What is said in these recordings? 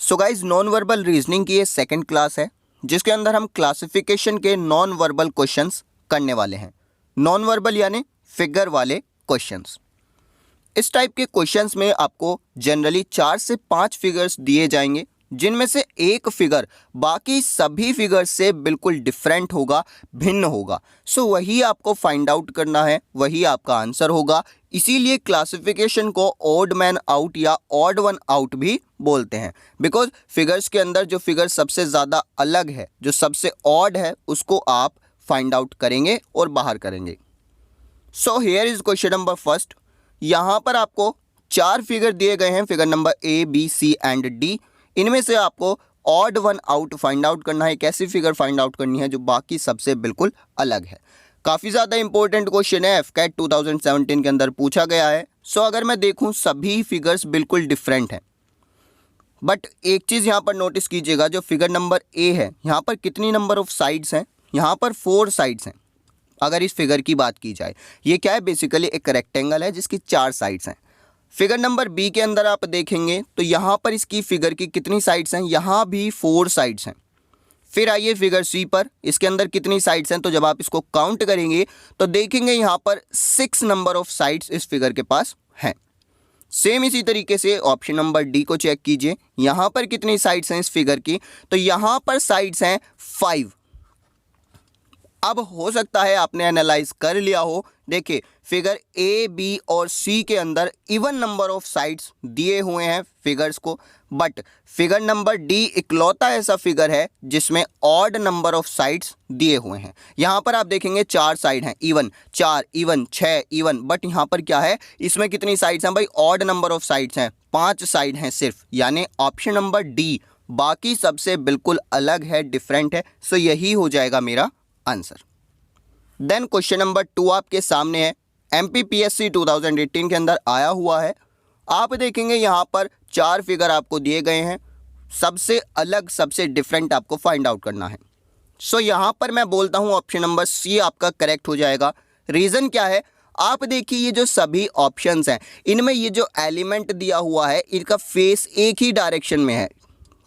So guys non verbal reasoning की ये second class है जिसके अंदर हम क्लासिफिकेशन के नॉन वर्बल क्वेश्चंस करने वाले हैं। नॉन वर्बल यानी फिगर वाले क्वेश्चंस। इस टाइप के क्वेश्चंस में आपको जनरली 4 से 5 फिगर्स दिए जाएंगे जिनमें से एक फिगर बाकी सभी फिगर से बिल्कुल डिफरेंट होगा, भिन्न होगा। सो वही आपको फाइंड आउट करना है, वही आपका आंसर होगा। इसीलिए क्लासिफिकेशन को ऑड मैन आउट या ऑड वन आउट भी बोलते हैं, बिकॉज फिगर्स के अंदर जो फिगर सबसे ज़्यादा अलग है, जो सबसे ऑड है, उसको आप फाइंड आउट करेंगे और बाहर करेंगे। So here is question number first. यहाँ पर आपको 4 फिगर दिए गए हैं, figure number A, B, C and D। इनमें से आपको odd one out find out करना है। कैसी फिगर फाइंड आउट करनी है जो बाकी सबसे बिल्कुल अलग है। काफ़ी ज़्यादा इंपॉर्टेंट क्वेश्चन है, FCAT 2017 के अंदर पूछा गया है। सो अगर मैं देखूं सभी फिगर्स बिल्कुल डिफरेंट हैं, बट एक चीज़ यहाँ पर नोटिस कीजिएगा, जो फिगर नंबर A है यहाँ पर कितनी नंबर ऑफ साइड्स हैं? यहाँ पर 4 साइड्स हैं। अगर इस फिगर की बात की जाए, ये क्या है, बेसिकली एक रेक्टेंगल है जिसकी 4 साइड्स हैं। फिगर नंबर B के अंदर आप देखेंगे तो यहाँ पर इसकी फिगर की कितनी साइड्स हैं? यहाँ भी 4 साइड्स हैं। फिर आइए फिगर C पर, इसके अंदर कितनी साइड्स हैं? तो जब आप इसको काउंट करेंगे तो देखेंगे यहाँ पर 6 नंबर ऑफ साइड्स इस फिगर के पास हैं। सेम इसी तरीके से ऑप्शन नंबर D को चेक कीजिए, यहाँ पर कितनी साइड्स हैं इस फिगर की? तो यहाँ पर साइड्स हैं 5। अब हो सकता है आपने एनालाइज कर लिया हो। देखिए फिगर A, B और C के अंदर इवन नंबर ऑफ साइड्स दिए हुए हैं फिगर्स को, बट फिगर नंबर D इकलौता ऐसा फिगर है जिसमें ऑड नंबर ऑफ साइड्स दिए हुए हैं। यहाँ पर आप देखेंगे 4 साइड हैं, इवन 4, इवन 6, इवन, बट यहाँ पर क्या है, इसमें कितनी साइड्स हैं भाई? ऑड नंबर ऑफ साइड्स हैं, 5 साइड हैं सिर्फ, यानी ऑप्शन नंबर D बाकी सबसे बिल्कुल अलग है, डिफरेंट है। सो यही हो जाएगा मेरा आंसर। देन क्वेश्चन नंबर 2 आपके सामने है, MPPSC 2018 के अंदर आया हुआ है। आप देखेंगे यहाँ पर 4 फिगर आपको दिए गए हैं, सबसे अलग सबसे डिफरेंट आपको फाइंड आउट करना है। सो यहाँ पर मैं बोलता हूँ ऑप्शन नंबर C आपका करेक्ट हो जाएगा। रीज़न क्या है? आप देखिए ये जो सभी ऑप्शंस हैं इनमें ये जो एलिमेंट दिया हुआ है इनका फेस एक ही डायरेक्शन में है।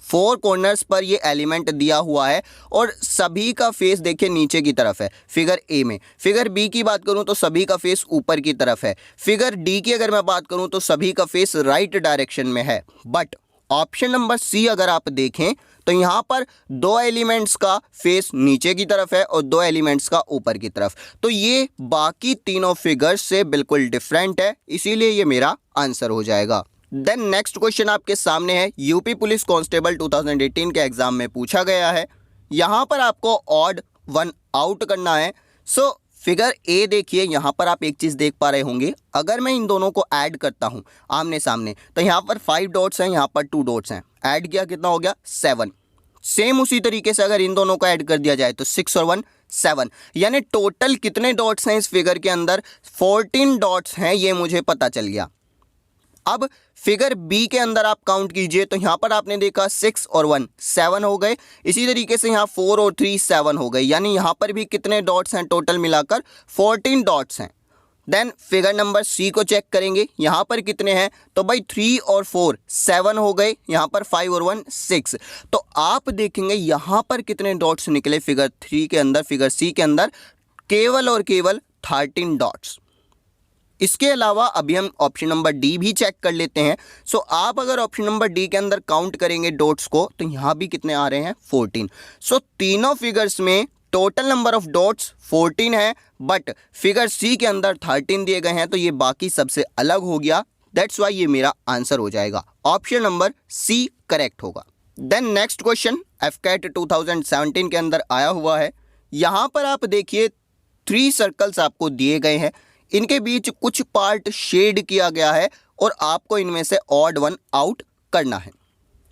4 कॉर्नर्स पर ये एलिमेंट दिया हुआ है और सभी का फेस देखिए नीचे की तरफ है फिगर A में। फिगर B की बात करूं तो सभी का फेस ऊपर की तरफ है। फिगर D की अगर मैं बात करूं तो सभी का फेस राइट डायरेक्शन में है। बट ऑप्शन नंबर C अगर आप देखें तो यहाँ पर 2 एलिमेंट्स का फेस नीचे की तरफ है और 2 एलिमेंट्स का ऊपर की तरफ। तो ये बाकी तीनों फिगर्स से बिल्कुल डिफरेंट है, इसीलिए ये मेरा आंसर हो जाएगा। देन नेक्स्ट क्वेश्चन आपके सामने है, यूपी पुलिस कांस्टेबल 2018 के एग्जाम में पूछा गया है। यहाँ पर आपको ऑड वन आउट करना है। सो फिगर A देखिए, यहाँ पर आप एक चीज़ देख पा रहे होंगे, अगर मैं इन दोनों को ऐड करता हूँ आमने सामने तो यहाँ पर 5 डॉट्स हैं, यहाँ पर 2 डॉट्स हैं। ऐड किया कितना हो गया? 7। सेम उसी तरीके से अगर इन दोनों को ऐड कर दिया जाए तो 6 और 1 7, यानी टोटल कितने डॉट्स हैं इस फिगर के अंदर? 14 डॉट्स हैं, ये मुझे पता चल गया। अब फिगर B के अंदर आप काउंट कीजिए तो यहाँ पर आपने देखा 6 और 1 7 हो गए। इसी तरीके से यहाँ 4 और 3 7 हो गए, यानी यहाँ पर भी कितने डॉट्स हैं? टोटल मिलाकर 14 डॉट्स हैं। देन फिगर नंबर C को चेक करेंगे, यहाँ पर कितने हैं? तो भाई 3 और 4 7 हो गए, यहाँ पर 5 और 1 6। तो आप देखेंगे यहाँ पर कितने डॉट्स निकले फिगर 3 के अंदर, फिगर C के अंदर? केवल और केवल 13 डॉट्स। इसके अलावा अभी हम ऑप्शन नंबर D भी चेक कर लेते हैं। सो आप अगर ऑप्शन नंबर D के अंदर काउंट करेंगे डॉट्स को तो यहाँ भी कितने आ रहे हैं? 14। सो तीनों फिगर्स में टोटल नंबर ऑफ डॉट्स 14 है, बट फिगर C के अंदर 13 दिए गए हैं, तो ये बाकी सबसे अलग हो गया। दैट्स वाई ये मेरा आंसर हो जाएगा, ऑप्शन नंबर C करेक्ट होगा। देन नेक्स्ट क्वेश्चन FCAT 2017 के अंदर आया हुआ है। यहाँ पर आप देखिए 3 सर्कल्स आपको दिए गए हैं, इनके बीच कुछ पार्ट शेड किया गया है और आपको इनमें से ऑड वन आउट करना है।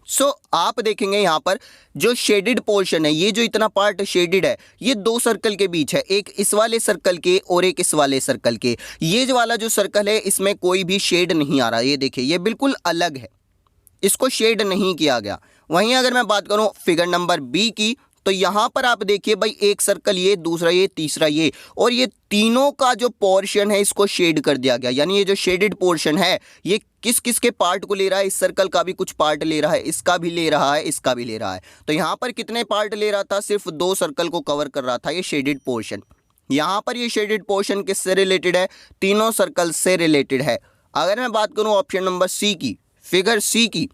सो आप देखेंगे यहाँ पर जो शेडेड पोर्शन है, ये जो इतना पार्ट शेडेड है, ये 2 सर्कल के बीच है, एक इस वाले सर्कल के और एक इस वाले सर्कल के। ये जो वाला जो सर्कल है इसमें कोई भी शेड नहीं आ रहा, ये देखिए ये बिल्कुल अलग है, इसको शेड नहीं किया गया। वहीं अगर मैं बात करूँ फिगर नंबर B की तो यहाँ पर आप देखिए भाई, एक सर्कल ये, दूसरा ये, तीसरा ये, और ये तीनों का जो पोर्शन है इसको शेड कर दिया गया। यानी ये जो शेडेड पोर्शन है ये किस किस के पार्ट को ले रहा है, इस सर्कल का भी कुछ पार्ट ले रहा है, इसका भी ले रहा है, इसका भी ले रहा है। तो यहाँ पर कितने पार्ट ले रहा था, सिर्फ 2 सर्कल को कवर कर रहा था ये शेडेड पोर्शन। यहाँ पर ये शेडेड पोर्शन किससे रिलेटेड है, तीनों सर्कल से रिलेटेड है। अगर मैं बात करूँ ऑप्शन नंबर सी की, फिगर सी की,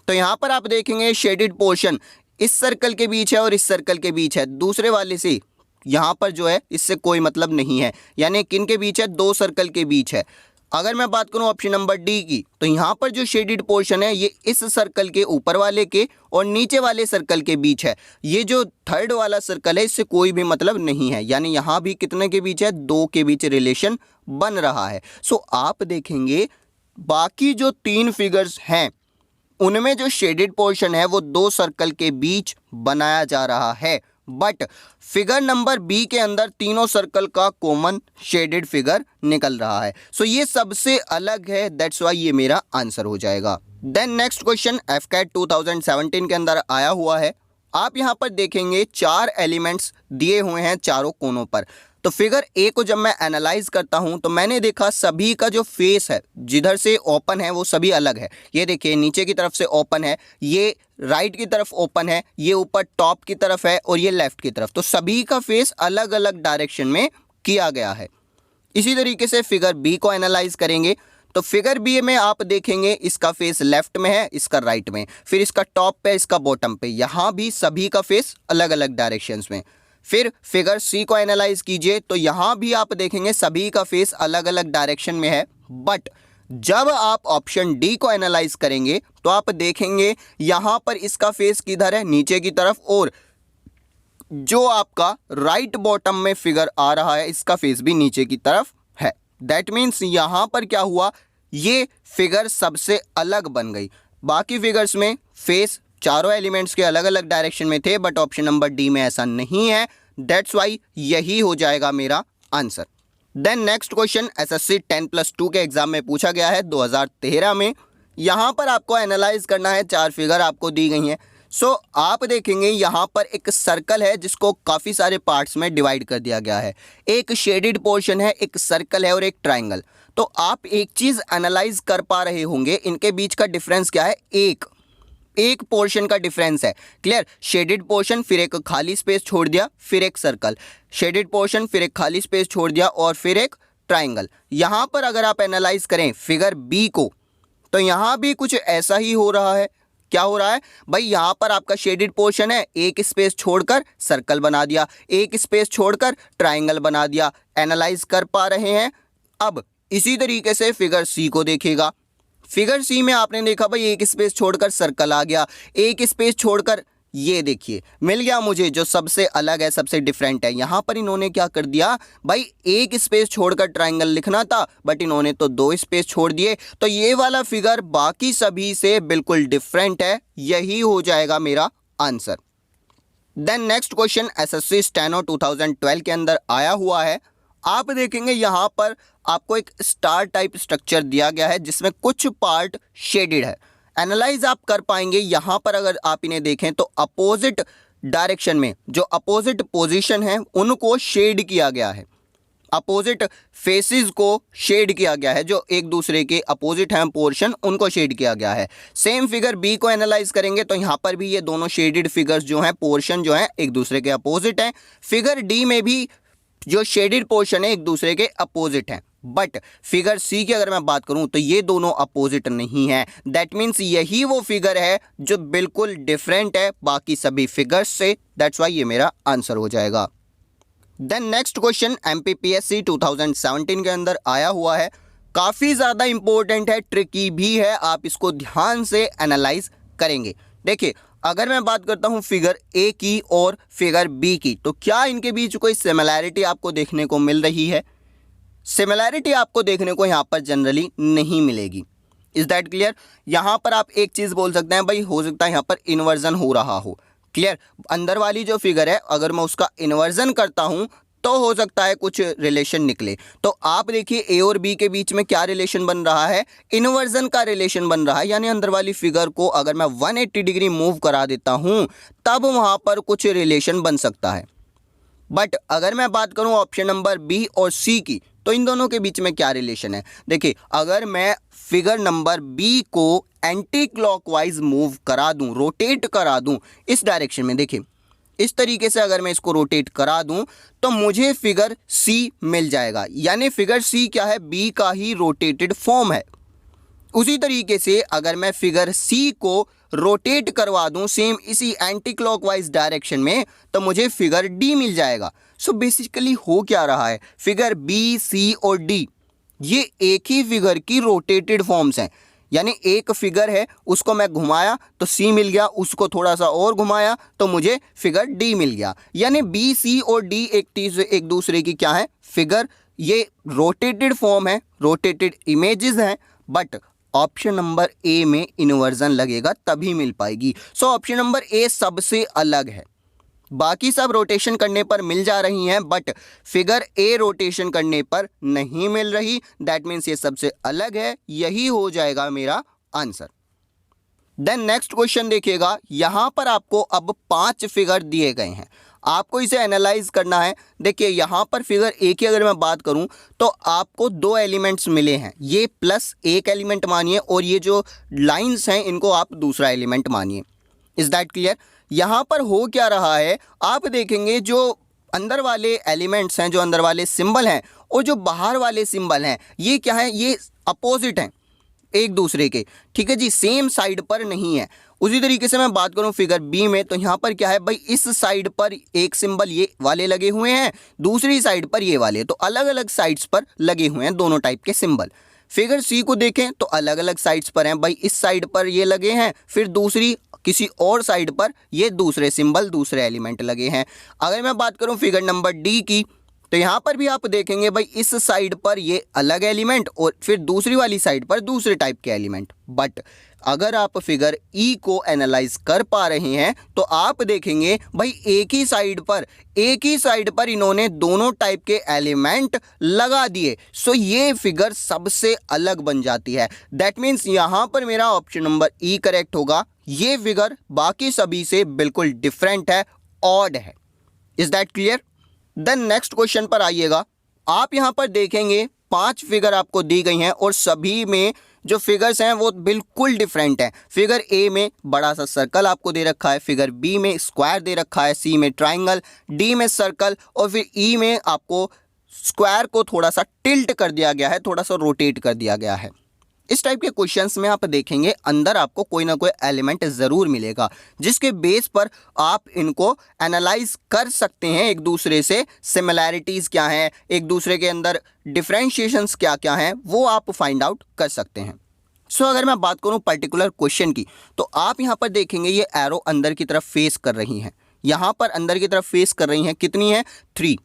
तो यहाँ पर आप देखेंगे शेडेड पोर्शन इस सर्कल के बीच है और इस सर्कल के बीच है, दूसरे वाले से यहाँ पर जो है इससे कोई मतलब नहीं है। यानी किन के बीच है, 2 सर्कल के बीच है। अगर मैं बात करूं ऑप्शन नंबर डी की, तो यहाँ पर जो शेडेड पोर्शन है ये इस सर्कल के ऊपर वाले के और नीचे वाले सर्कल के बीच है। ये जो थर्ड वाला सर्कल है इससे कोई भी मतलब नहीं है। यानी यहाँ भी कितने के बीच है, 2 के बीच रिलेशन बन रहा है। सो आप देखेंगे बाकी जो 3 फिगर्स हैं उनमें जो शेडेड पोर्शन है वो 2 सर्कल के बीच बनाया जा रहा है, बट फिगर नंबर बी के अंदर तीनों सर्कल का कॉमन शेडेड फिगर निकल रहा है। सो ये सबसे अलग है, दैट्स वाई ये मेरा आंसर हो जाएगा। देन नेक्स्ट क्वेश्चन एफकेट 2017 के अंदर आया हुआ है। आप यहाँ पर देखेंगे 4 एलिमेंट्स दिए हुए हैं चारों कोनों पर। तो फिगर ए को जब मैं एनालाइज करता हूं तो मैंने देखा सभी का जो फेस है जिधर से ओपन है वो सभी अलग है। ये देखिए नीचे की तरफ से ओपन है, ये राइट की तरफ ओपन है, ये ऊपर टॉप की तरफ है और ये लेफ्ट की तरफ। तो सभी का फेस अलग अलग डायरेक्शन में किया गया है। इसी तरीके से फिगर बी को एनालाइज करेंगे तो फिगर बी में आप देखेंगे इसका फेस लेफ्ट में है, इसका राइट में, फिर इसका टॉप पे, इसका बॉटम पे, यहाँ भी सभी का फेस अलग अलग डायरेक्शंस में। फिर फिगर सी को एनालाइज कीजिए तो यहाँ भी आप देखेंगे सभी का फेस अलग अलग डायरेक्शन में है, बट जब आप ऑप्शन डी को एनालाइज करेंगे तो आप देखेंगे यहाँ पर इसका फेस किधर है, नीचे की तरफ, और जो आपका राइट बॉटम में फिगर आ रहा है इसका फेस भी नीचे की तरफ है। दैट मीन्स यहाँ पर क्या हुआ, ये फिगर सबसे अलग बन गई। बाकी फिगर्स में फेस चारों एलिमेंट्स के अलग अलग डायरेक्शन में थे, बट ऑप्शन नंबर डी में ऐसा नहीं है। दैट्स वाई यही हो जाएगा मेरा answer. Then next question SSC 10+2 के एग्जाम में पूछा गया है 2013 में। यहाँ पर आपको एनालाइज करना है, 4 फिगर आपको दी गई हैं। सो आप देखेंगे यहाँ पर एक सर्कल है जिसको काफ़ी सारे पार्ट्स में डिवाइड कर दिया गया है। एक शेडेड पोर्शन है, एक सर्कल है और एक ट्राइंगल। तो आप एक चीज़ एनालाइज कर पा रहे होंगे, इनके बीच का डिफरेंस क्या है, एक पोर्शन का डिफरेंस है। क्लियर, शेडेड पोर्शन, फिर एक खाली स्पेस छोड़ दिया, फिर एक सर्कल, शेडेड पोर्शन, फिर एक खाली स्पेस छोड़ दिया और फिर एक ट्राइंगल। यहाँ पर अगर आप एनालाइज करें फिगर बी को तो यहाँ भी कुछ ऐसा ही हो रहा है। क्या हो रहा है भाई, यहाँ पर आपका शेडेड पोर्शन है, एक स्पेस छोड़कर सर्कल बना दिया, एक स्पेस छोड़कर ट्राइंगल बना दिया। एनालाइज कर पा रहे हैं। अब इसी तरीके से फिगर सी को देखिएगा। फिगर सी में आपने देखा भाई एक स्पेस छोड़कर सर्कल आ गया, एक स्पेस छोड़कर ये देखिए मिल गया मुझे जो सबसे अलग है, सबसे डिफरेंट है। यहाँ पर इन्होंने क्या कर दिया भाई, एक स्पेस छोड़कर ट्राइंगल लिखना था बट इन्होंने तो 2 स्पेस छोड़ दिए। तो ये वाला फिगर बाकी सभी से बिल्कुल डिफरेंट है, यही हो जाएगा मेरा answer. Then next question SSC steno 2012 के अंदर आया हुआ है। आप देखेंगे यहाँ पर आपको एक स्टार टाइप स्ट्रक्चर दिया गया है जिसमें कुछ पार्ट शेडेड है। एनालाइज आप कर पाएंगे यहाँ पर अगर आप इन्हें देखें तो अपोजिट डायरेक्शन में जो अपोजिट पोजीशन है उनको शेड किया गया है, अपोजिट फेसेस को शेड किया गया है, जो एक दूसरे के अपोजिट हैं पोर्शन उनको शेड किया गया है। सेम फिगर बी को एनालाइज करेंगे तो यहाँ पर भी ये दोनों शेडेड फिगर्स जो हैं, पोर्शन जो हैं एक दूसरे के अपोजिट हैं। फिगर डी में भी जो शेडेड पोर्शन है एक दूसरे के अपोजिट हैं, बट फिगर सी की अगर मैं बात करूं तो ये दोनों अपोजिट नहीं है। दैट मीन्स यही वो फिगर है जो बिल्कुल डिफरेंट है बाकी सभी फिगर्स से। दैट्स वाई ये मेरा आंसर हो जाएगा। देन नेक्स्ट क्वेश्चन एमपीपीएससी 2017 के अंदर आया हुआ है, काफ़ी ज़्यादा इंपॉर्टेंट है, ट्रिकी भी है, आप इसको ध्यान से एनालाइज करेंगे। देखिए अगर मैं बात करता हूं फिगर ए की और फिगर बी की तो क्या इनके बीच कोई सिमिलैरिटी आपको देखने को मिल रही है? सिमिलैरिटी आपको देखने को यहाँ पर जनरली नहीं मिलेगी। Is that clear? यहाँ पर आप एक चीज़ बोल सकते हैं भाई, हो सकता है यहाँ पर इन्वर्जन हो रहा हो। क्लियर, अंदर वाली जो फिगर है अगर मैं उसका इन्वर्जन करता हूँ तो हो सकता है कुछ रिलेशन निकले। तो आप देखिए ए और बी के बीच में क्या रिलेशन बन रहा है, इन्वर्जन का रिलेशन बन रहा है, यानी अंदर वाली फिगर को अगर मैं 180 डिग्री मूव करा देता हूं तब वहां पर कुछ रिलेशन बन सकता है। बट अगर मैं बात करूं ऑप्शन नंबर बी और सी की, तो इन दोनों के बीच में क्या रिलेशन है। देखिए अगर मैं फिगर नंबर बी को एंटी क्लॉकवाइज मूव करा दूं, रोटेट करा दूं इस डायरेक्शन में, देखिए इस तरीके से अगर मैं इसको रोटेट करा दूं तो मुझे फिगर सी मिल जाएगा। यानी फिगर सी क्या है, बी का ही रोटेटेड फॉर्म है। उसी तरीके से अगर मैं फिगर सी को रोटेट करवा दूं सेम इसी एंटी क्लॉकवाइज डायरेक्शन में तो मुझे फिगर डी मिल जाएगा। सो बेसिकली हो क्या रहा है, फिगर बी, सी और डी ये एक ही फिगर की रोटेटेड फॉर्म्स हैं। यानी एक फिगर है उसको मैं घुमाया तो सी मिल गया, उसको थोड़ा सा और घुमाया तो मुझे फिगर डी मिल गया। यानी बी, सी और डी एक दूसरे की क्या है, फिगर। ये रोटेटेड फॉर्म है, रोटेटेड इमेजेस हैं, बट ऑप्शन नंबर ए में इन्वर्जन लगेगा तभी मिल पाएगी। सो ऑप्शन नंबर ए सबसे अलग है। बाकी सब रोटेशन करने पर मिल जा रही हैं बट फिगर ए रोटेशन करने पर नहीं मिल रही। दैट मीन्स ये सबसे अलग है, यही हो जाएगा मेरा आंसर। देन नेक्स्ट क्वेश्चन देखिएगा, यहां पर आपको अब 5 फिगर दिए गए हैं, आपको इसे एनालाइज करना है। देखिए यहाँ पर फिगर ए की अगर मैं बात करूँ तो आपको 2 एलिमेंट्स मिले हैं, ये प्लस एक एलिमेंट मानिए और ये जो लाइंस हैं इनको आप दूसरा एलिमेंट मानिए। Is that clear. यहाँ पर हो क्या रहा है, आप देखेंगे जो अंदर वाले एलिमेंट्स हैं, जो अंदर वाले सिंबल हैं और जो बाहर वाले सिंबल हैं, ये क्या है, ये अपोजिट हैं एक दूसरे के, ठीक है जी, सेम साइड पर नहीं है। उसी तरीके से मैं बात करूं फिगर बी में तो यहाँ पर क्या है भाई, इस साइड पर एक सिंबल ये वाले लगे हुए हैं, दूसरी साइड पर ये वाले, तो अलग अलग साइड्स पर लगे हुए हैं दोनों टाइप के सिंबल। फिगर सी को देखें तो अलग अलग साइड्स पर हैं भाई, इस साइड पर ये लगे हैं, फिर दूसरी किसी और साइड पर ये दूसरे सिंबल, दूसरे एलिमेंट लगे हैं। अगर मैं बात करूं फिगर नंबर डी की तो यहाँ पर भी आप देखेंगे भाई इस साइड पर ये अलग एलिमेंट और फिर दूसरी वाली साइड पर दूसरे टाइप के एलिमेंट। बट अगर आप फिगर ई को एनालाइज कर पा रहे हैं तो आप देखेंगे भाई एक ही साइड पर इन्होंने दोनों टाइप के एलिमेंट लगा दिए। सो ये फिगर सबसे अलग बन जाती है। दैट मीन्स यहाँ पर मेरा ऑप्शन नंबर ई करेक्ट होगा। ये फिगर बाकी सभी से बिल्कुल डिफरेंट है, ऑड है। Is that clear. Then next question पर आइएगा, आप यहां पर देखेंगे 5 फिगर आपको दी गई हैं और सभी में जो फिगर्स हैं वो बिल्कुल डिफरेंट हैं। फिगर ए में बड़ा सा सर्कल आपको दे रखा है, फिगर बी में स्क्वायर दे रखा है, सी में ट्राइंगल, डी में सर्कल और फिर ई में आपको स्क्वायर को थोड़ा सा टिल्ट कर दिया गया है, थोड़ा सा रोटेट कर दिया गया है। इस टाइप के क्वेश्चंस में आप देखेंगे अंदर आपको कोई ना कोई एलिमेंट ज़रूर मिलेगा जिसके बेस पर आप इनको एनालाइज कर सकते हैं, एक दूसरे से सिमिलैरिटीज़ क्या हैं, एक दूसरे के अंदर डिफरेंशिएशंस क्या क्या हैं, वो आप फाइंड आउट कर सकते हैं। सो अगर मैं बात करूं पर्टिकुलर क्वेश्चन की तो आप यहाँ पर देखेंगे ये एरो अंदर की तरफ फेस कर रही हैं, यहाँ पर अंदर की तरफ फेस कर रही हैं, कितनी है 3।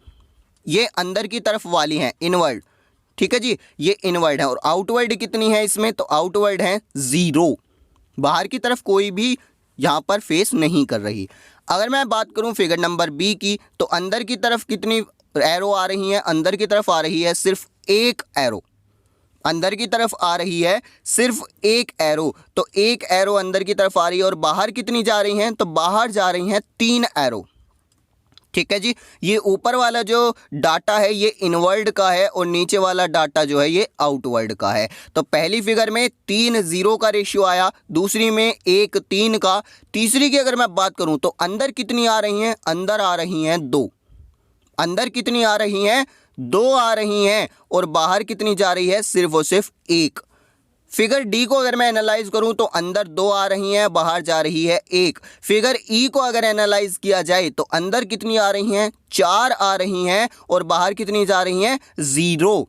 ये अंदर की तरफ वाली हैं इनवर्ड, ठीक है जी, ये इनवर्ड है। और आउटवर्ड कितनी है इसमें, तो आउटवर्ड है 0, बाहर की तरफ कोई भी यहाँ पर फेस नहीं कर रही। अगर मैं बात करूँ फिगर नंबर बी की तो अंदर की तरफ कितनी एरो आ रही है, अंदर की तरफ आ रही है सिर्फ एक एरो, अंदर की तरफ आ रही है सिर्फ एक एरो। तो एक एरो अंदर की तरफ आ रही है और बाहर कितनी जा रही हैं, तो बाहर जा रही हैं 3 एरो, ठीक है जी। ये ऊपर वाला जो डाटा है ये इनवर्ड का है और नीचे वाला डाटा जो है ये आउटवर्ड का है। तो पहली फिगर में 3 0 का रेशियो आया, दूसरी में 1 3 का, तीसरी की अगर मैं बात करूं तो अंदर कितनी आ रही हैं, अंदर आ रही हैं 2, अंदर कितनी आ रही हैं 2 आ रही हैं और बाहर कितनी जा रही है, सिर्फ और सिर्फ 1। फिगर डी को अगर मैं एनालाइज करूं तो अंदर 2 आ रही हैं, बाहर जा रही है 1। फिगर ई को अगर एनालाइज किया जाए तो अंदर कितनी आ रही हैं, 4 आ रही हैं और बाहर कितनी जा रही हैं, 0।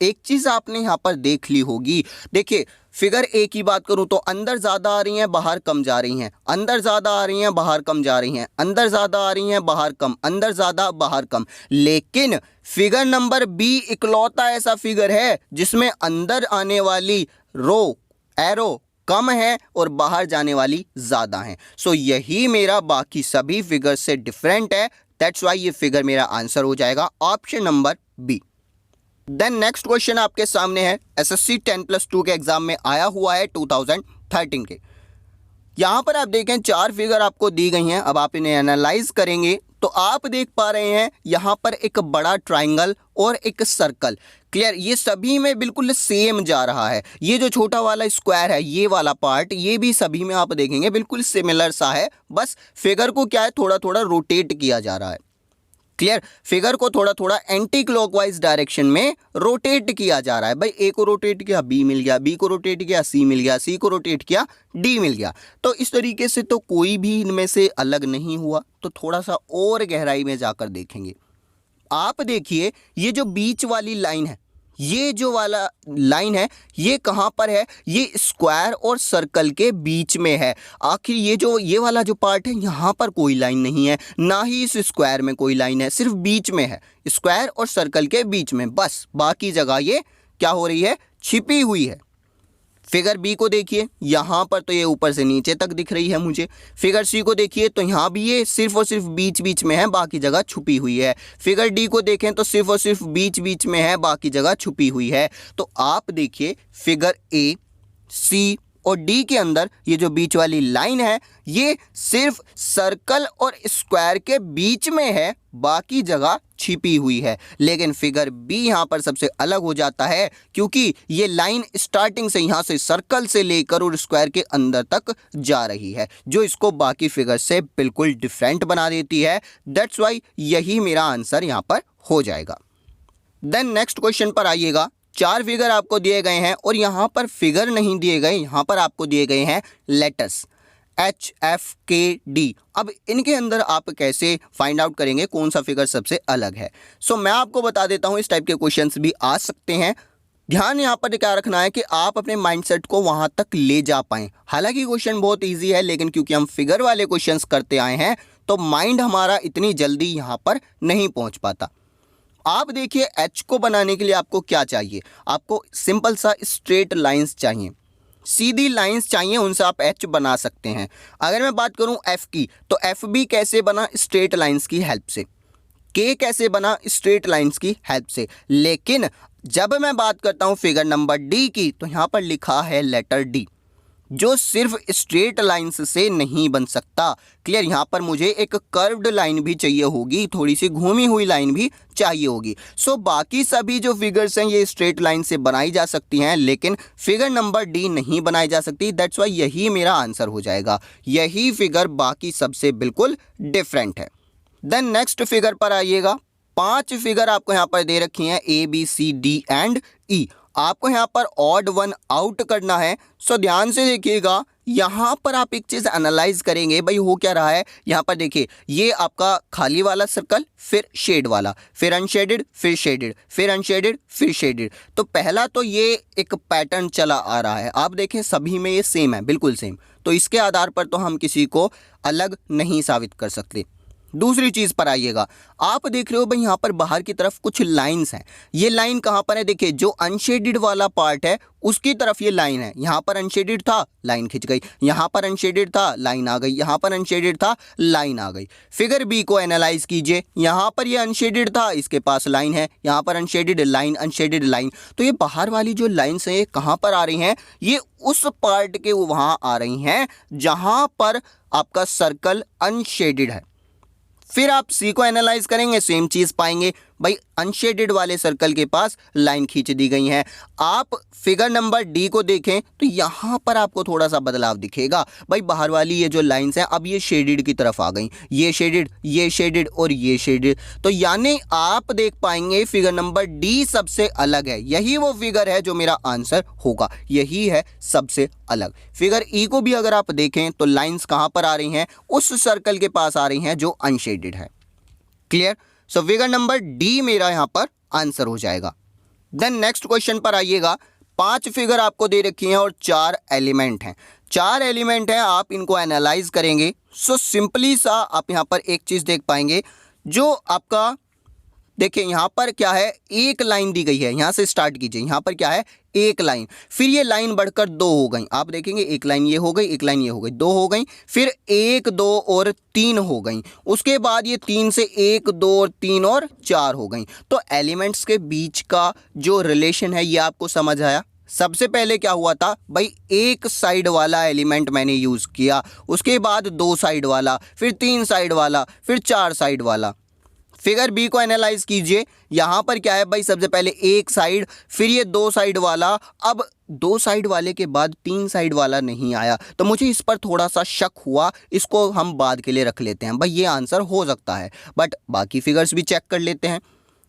एक चीज़ आपने यहाँ पर देख ली होगी, देखिए फिगर ए की बात करूं तो अंदर ज़्यादा आ रही हैं, बाहर कम जा रही हैं, अंदर ज़्यादा आ रही हैं, बाहर कम जा रही हैं, अंदर ज़्यादा आ रही हैं, बाहर कम, अंदर ज़्यादा बाहर कम। लेकिन फिगर नंबर बी इकलौता ऐसा फिगर है जिसमें अंदर आने वाली रो एरो कम है और बाहर जाने वाली ज़्यादा है। सो यही मेरा बाकी सभी फिगर से डिफरेंट है, दैट्स वाई ये फिगर मेरा आंसर हो जाएगा option number B. Then next question आपके सामने है, एसएससी 10+2 के एग्जाम में आया हुआ है 2013 के। यहाँ पर आप देखें 4 फिगर आपको दी गई हैं। अब आप इन्हें एनालाइज करेंगे तो आप देख पा रहे हैं यहाँ पर एक बड़ा ट्राइंगल और एक सर्कल। क्लियर, ये सभी में बिल्कुल सेम जा रहा है। ये जो छोटा वाला स्क्वायर है, ये वाला पार्ट, ये भी सभी में आप देखेंगे बिल्कुल सिमिलर सा है। बस फिगर को क्या है, थोड़ा थोड़ा रोटेट किया जा रहा है। क्लियर, फिगर को थोड़ा थोड़ा एंटी क्लॉकवाइज डायरेक्शन में रोटेट किया जा रहा है। भाई ए को रोटेट किया बी मिल गया, बी को रोटेट किया सी मिल गया, सी को रोटेट किया डी मिल गया। तो इस तरीके से तो कोई भी इनमें से अलग नहीं हुआ। तो थोड़ा सा और गहराई में जाकर देखेंगे। आप देखिए ये जो बीच वाली लाइन है, ये जो वाला लाइन है, ये कहाँ पर है, ये स्क्वायर और सर्कल के बीच में है। आखिर ये वाला जो पार्ट है, यहाँ पर कोई लाइन नहीं है, ना ही इस स्क्वायर में कोई लाइन है, सिर्फ बीच में है, स्क्वायर और सर्कल के बीच में। बस बाकी जगह ये क्या हो रही है, छिपी हुई है। फिगर बी को देखिए, यहाँ पर तो ये ऊपर से नीचे तक दिख रही है मुझे। फिगर सी को देखिए तो यहाँ भी ये सिर्फ और सिर्फ बीच बीच में है, बाकी जगह छुपी हुई है। फिगर डी को देखें तो सिर्फ और सिर्फ बीच बीच में है, बाकी जगह छुपी हुई है। तो आप देखिए फिगर ए, सी और डी के अंदर ये जो बीच वाली लाइन है, ये सिर्फ सर्कल और स्क्वायर के बीच में है, बाकी जगह छिपी हुई है। लेकिन फिगर बी यहाँ पर सबसे अलग हो जाता है, क्योंकि ये लाइन स्टार्टिंग से यहाँ से सर्कल से लेकर और स्क्वायर के अंदर तक जा रही है, जो इसको बाकी फिगर से बिल्कुल डिफरेंट बना देती है। दैट्स वाई यही मेरा आंसर यहाँ पर हो जाएगा। देन नेक्स्ट क्वेश्चन पर आइएगा। 4 फिगर आपको दिए गए हैं और यहाँ पर फिगर नहीं दिए गए, यहाँ पर आपको दिए गए हैं लेटर्स HFKD। अब इनके अंदर आप कैसे फाइंड आउट करेंगे कौन सा फिगर सबसे अलग है। सो मैं आपको बता देता हूँ, इस टाइप के क्वेश्चंस भी आ सकते हैं। ध्यान यहाँ पर क्या रखना है कि आप अपने माइंडसेट को वहाँ तक ले जा पाएँ। हालांकि क्वेश्चन बहुत ईजी है, लेकिन क्योंकि हम फिगर वाले क्वेश्चंस करते आए हैं तो माइंड हमारा इतनी जल्दी यहाँ पर नहीं पहुँच पाता। आप देखिए एच को बनाने के लिए आपको क्या चाहिए, आपको सिंपल सा स्ट्रेट लाइंस चाहिए, सीधी लाइंस चाहिए, उनसे आप एच बना सकते हैं। अगर मैं बात करूं एफ की, तो एफ भी कैसे बना, स्ट्रेट लाइंस की हेल्प से। के कैसे बना, स्ट्रेट लाइंस की हेल्प से। लेकिन जब मैं बात करता हूं फिगर नंबर डी की, तो यहां पर लिखा है लेटर डी, जो सिर्फ स्ट्रेट लाइंस से नहीं बन सकता। क्लियर, यहाँ पर मुझे एक कर्व्ड लाइन भी चाहिए होगी, थोड़ी सी घूमी हुई लाइन भी चाहिए होगी। सो बाकी सभी जो फिगर्स हैं ये स्ट्रेट लाइन से बनाई जा सकती हैं, लेकिन फिगर नंबर डी नहीं बनाई जा सकती। दैट्स वाई यही मेरा आंसर हो जाएगा। यही फिगर बाकी सबसे बिल्कुल डिफरेंट है। देन नेक्स्ट फिगर पर आइएगा। 5 फिगर आपको यहाँ पर दे रखी हैं, ABCD एंड E। आपको यहाँ पर ऑड वन आउट करना है। सो ध्यान से देखिएगा, यहाँ पर आप एक चीज़ एनालाइज करेंगे, भाई हो क्या रहा है। यहाँ पर देखिए, ये आपका खाली वाला सर्कल, फिर शेड वाला, फिर अनशेडेड, फिर शेडेड, फिर अनशेडेड, फिर शेडेड। तो पहला तो ये एक पैटर्न चला आ रहा है। आप देखें सभी में ये सेम है, बिल्कुल सेम। तो इसके आधार पर तो हम किसी को अलग नहीं साबित कर सकते। दूसरी चीज़ पर आइएगा, आप देख रहे हो भाई यहाँ पर बाहर की तरफ कुछ लाइंस हैं। ये लाइन कहाँ पर है, देखिए जो अनशेडेड वाला पार्ट है उसकी तरफ ये लाइन है। यहाँ पर अनशेडेड था, लाइन खिंच गई, यहाँ पर अनशेडेड था, लाइन आ गई, यहाँ पर अनशेडेड था, लाइन आ गई। फिगर बी को एनालाइज कीजिए, यहाँ पर ये अनशेडेड था, इसके पास लाइन है, यहाँ पर अनशेडेड लाइन, अनशेडेड लाइन। तो ये बाहर वाली जो लाइन्स हैं ये कहाँ पर आ रही हैं, ये उस पार्ट के वहाँ आ रही हैं जहाँ पर आपका सर्कल अनशेडेड है। फिर आप सी को एनालाइज करेंगे, सेम चीज़ पाएंगे, भाई अनशेडेड वाले सर्कल के पास लाइन खींच दी गई है। आप फिगर नंबर डी को देखें तो यहाँ पर आपको थोड़ा सा बदलाव दिखेगा। भाई बाहर वाली ये जो लाइंस हैं अब ये शेडेड की तरफ आ गई, ये शेडेड और ये शेडेड। तो यानी आप देख पाएंगे फिगर नंबर डी सबसे अलग है। यही वो फिगर है जो मेरा आंसर होगा, यही है सबसे अलग। फिगर ई को भी अगर आप देखें तो लाइन्स कहाँ पर आ रही हैं, उस सर्कल के पास आ रही हैं जो अनशेडेड है। Clear, so figure number D मेरा यहाँ पर आंसर हो जाएगा। देन नेक्स्ट क्वेश्चन पर आइएगा। 5 फिगर आपको दे रखी हैं और 4 एलिमेंट हैं। 4 एलिमेंट हैं, आप इनको एनालाइज करेंगे। सो सिंपली सा आप यहाँ पर एक चीज़ देख पाएंगे, जो आपका देखिए यहाँ पर क्या है, एक लाइन दी गई है, यहाँ से स्टार्ट कीजिए। यहाँ पर क्या है, एक लाइन, फिर ये लाइन बढ़कर 2 हो गई। आप देखेंगे एक लाइन ये हो गई, एक लाइन ये हो गई, 2 हो गई, फिर 1 2 और 3 हो गई। उसके बाद ये 3 से 1 2 और 3 और 4 हो गई। तो एलिमेंट्स के बीच का जो रिलेशन है ये आपको समझ आया। सबसे पहले क्या हुआ था भाई, एक साइड वाला एलिमेंट मैंने यूज़ किया, उसके बाद 2 साइड वाला, फिर 3 साइड वाला, फिर 4 साइड वाला। फिगर बी को एनालाइज कीजिए। यहाँ पर क्या है भाई, सबसे पहले एक साइड, फिर ये 2 साइड वाला, अब 2 साइड वाले के बाद 3 साइड वाला नहीं आया, तो मुझे इस पर थोड़ा सा शक हुआ। इसको हम बाद के लिए रख लेते हैं भाई, ये आंसर हो सकता है, बट बाकी फिगर्स भी चेक कर लेते हैं।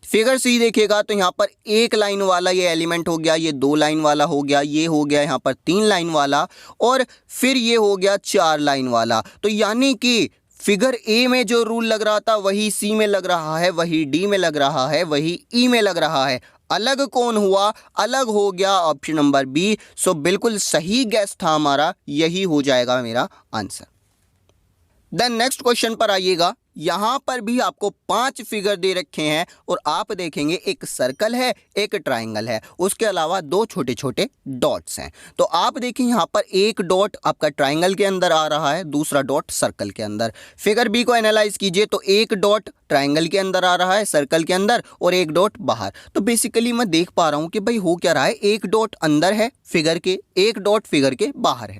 फिगर सी देखिएगा तो यहाँ पर एक लाइन वाला ये एलिमेंट हो गया, ये 2 लाइन वाला हो गया, ये हो गया यहाँ पर 3 लाइन वाला, और फिर ये हो गया 4 लाइन वाला। तो यानी कि फिगर ए में जो रूल लग रहा था वही सी में लग रहा है, वही डी में लग रहा है, वही ई में लग रहा है। अलग कौन हुआ? अलग हो गया ऑप्शन नंबर बी। सो बिल्कुल सही गैस था हमारा, यही हो जाएगा मेरा आंसर। देन नेक्स्ट क्वेश्चन पर आइएगा। यहां पर भी आपको 5 फिगर दे रखे हैं और आप देखेंगे एक सर्कल है, एक ट्राइंगल है, उसके अलावा 2 छोटे छोटे डॉट्स हैं। तो आप देखें यहां पर एक डॉट आपका ट्राइंगल के अंदर आ रहा है, दूसरा डॉट सर्कल के अंदर। फिगर बी को एनालाइज कीजिए तो एक डॉट ट्राइंगल के अंदर आ रहा है, सर्कल के अंदर, और एक डॉट बाहर। तो बेसिकली मैं देख पा रहा हूं कि भाई हो क्या रहा है, एक डॉट अंदर है फिगर के, एक डॉट फिगर के बाहर है।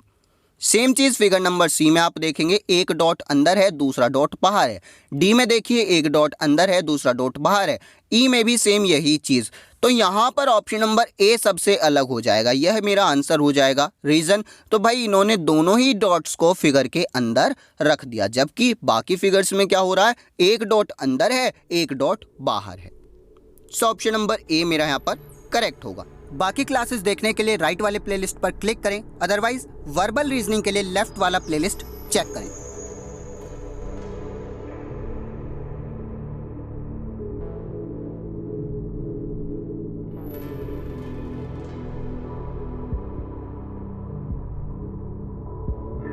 सेम चीज फिगर नंबर सी में आप देखेंगे, एक डॉट अंदर है, दूसरा डॉट बाहर है। डी में देखिए एक डॉट अंदर है, दूसरा डॉट बाहर है। ई में भी सेम यही चीज। तो यहां पर ऑप्शन नंबर ए सबसे अलग हो जाएगा, यह मेरा आंसर हो जाएगा। रीजन, तो भाई इन्होंने दोनों ही डॉट्स को फिगर के अंदर रख दिया, जबकि बाकी फिगर्स में क्या हो रहा है, एक डॉट अंदर है, एक डॉट बाहर है। सो ऑप्शन नंबर ए मेरा यहां पर करेक्ट होगा। बाकी क्लासेस देखने के लिए राइट वाले प्लेलिस्ट पर क्लिक करें, अदरवाइज वर्बल रीजनिंग के लिए लेफ्ट वाला प्लेलिस्ट चेक करें।